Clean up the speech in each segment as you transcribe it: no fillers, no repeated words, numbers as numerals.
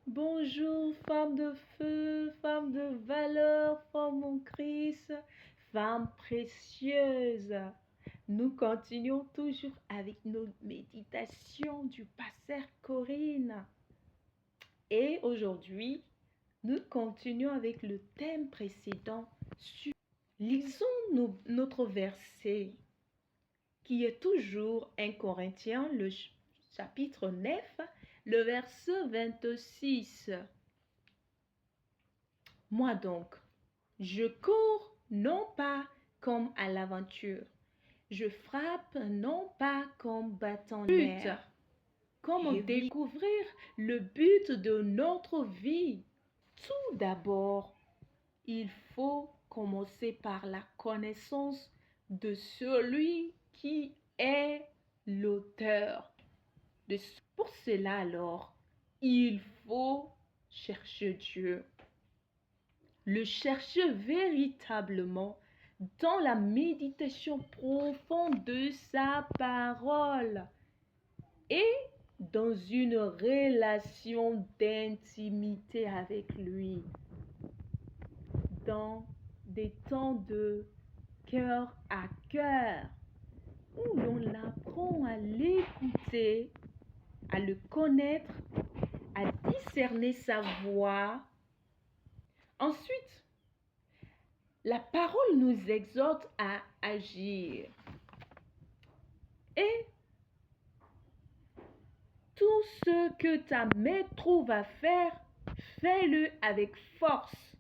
Bonjour, femme de feu, femme de valeur, femme en Christ, femme précieuse. Nous continuons toujours avec nos méditations du pasteur Corinne. Et aujourd'hui, nous continuons avec le thème précédent. Lisons notre verset qui est toujours 1 Corinthiens, le chapitre 9, le verset 26. Moi donc, je cours non pas comme à l'aventure, je frappe non pas comme battant l'air. Comment découvrir le but de notre vie? Tout d'abord, il faut commencer par la connaissance de celui qui est l'auteur. Pour cela alors, il faut chercher Dieu. Le chercher véritablement dans la méditation profonde de sa parole et dans une relation d'intimité avec lui, dans des temps de cœur à cœur, où l'on apprend à l'écouter, à le connaître, à discerner sa voix. Ensuite, la parole nous exhorte à agir. Et tout ce que ta main trouve à faire, fais-le avec force.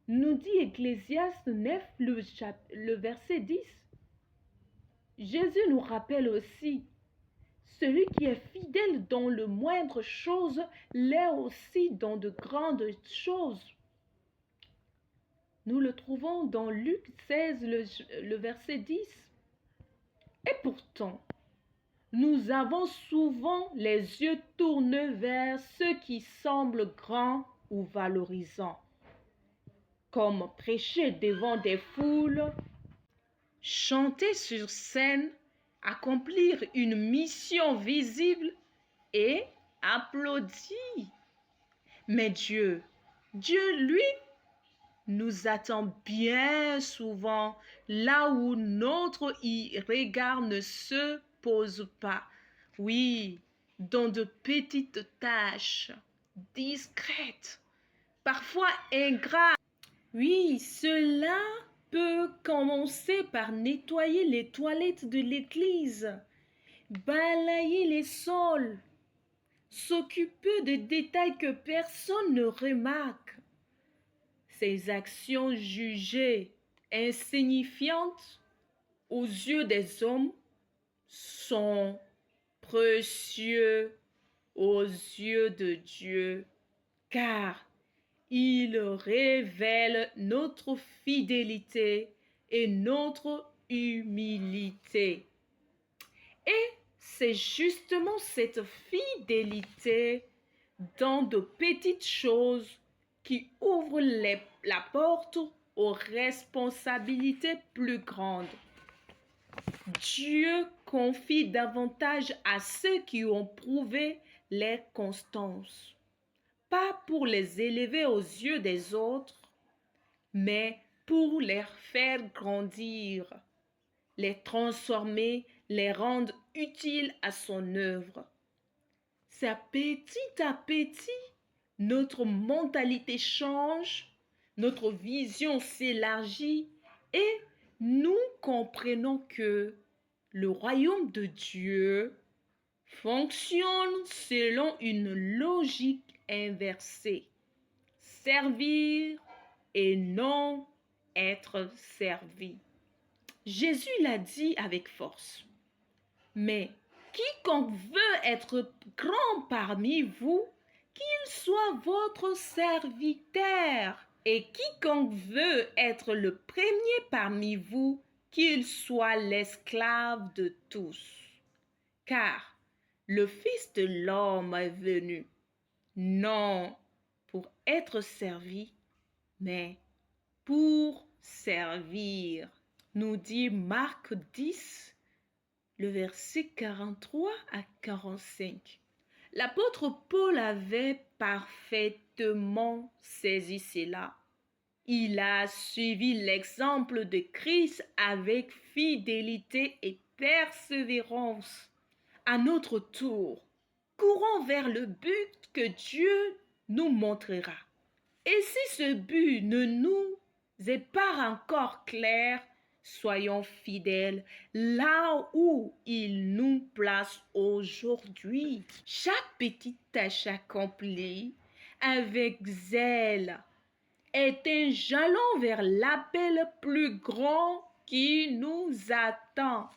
Nous dit Ecclésiaste 9, le verset 10. Jésus nous rappelle aussi, celui qui est fidèle dans le moindre chose, l'est aussi dans de grandes choses. Nous le trouvons dans Luc 16, le verset 10. Et pourtant, nous avons souvent les yeux tournés vers ce qui semble grand ou valorisant, comme prêcher devant des foules, chanter sur scène, accomplir une mission visible et applaudir. Mais Dieu, lui, nous attend bien souvent là où notre regard ne se pose pas. Oui, dans de petites tâches discrètes, parfois ingrates. Oui, cela peut commencer par nettoyer les toilettes de l'église, balayer les sols, s'occuper de détails que personne ne remarque. Ces actions jugées insignifiantes aux yeux des hommes sont précieuses aux yeux de Dieu, car il révèle notre fidélité et notre humilité. Et c'est justement cette fidélité dans de petites choses qui ouvre la porte aux responsabilités plus grandes. Dieu confie davantage à ceux qui ont prouvé leur constance, pas pour les élever aux yeux des autres, mais pour les faire grandir, les transformer, les rendre utiles à son œuvre. C'est petit à petit, notre mentalité change, notre vision s'élargit et nous comprenons que le royaume de Dieu fonctionne selon une logique inversée. Servir et non être servi. Jésus l'a dit avec force. Mais quiconque veut être grand parmi vous, qu'il soit votre serviteur. Et quiconque veut être le premier parmi vous, qu'il soit l'esclave de tous. Car le Fils de l'homme est venu, non pour être servi, mais pour servir. Nous dit Marc 10, le verset 43 à 45. L'apôtre Paul avait parfaitement saisi cela. Il a suivi l'exemple de Christ avec fidélité et persévérance. À notre tour, courons vers le but que Dieu nous montrera. Et si ce but ne nous est pas encore clair, soyons fidèles là où il nous place aujourd'hui. Chaque petite tâche accomplie avec zèle est un jalon vers l'appel plus grand qui nous attend.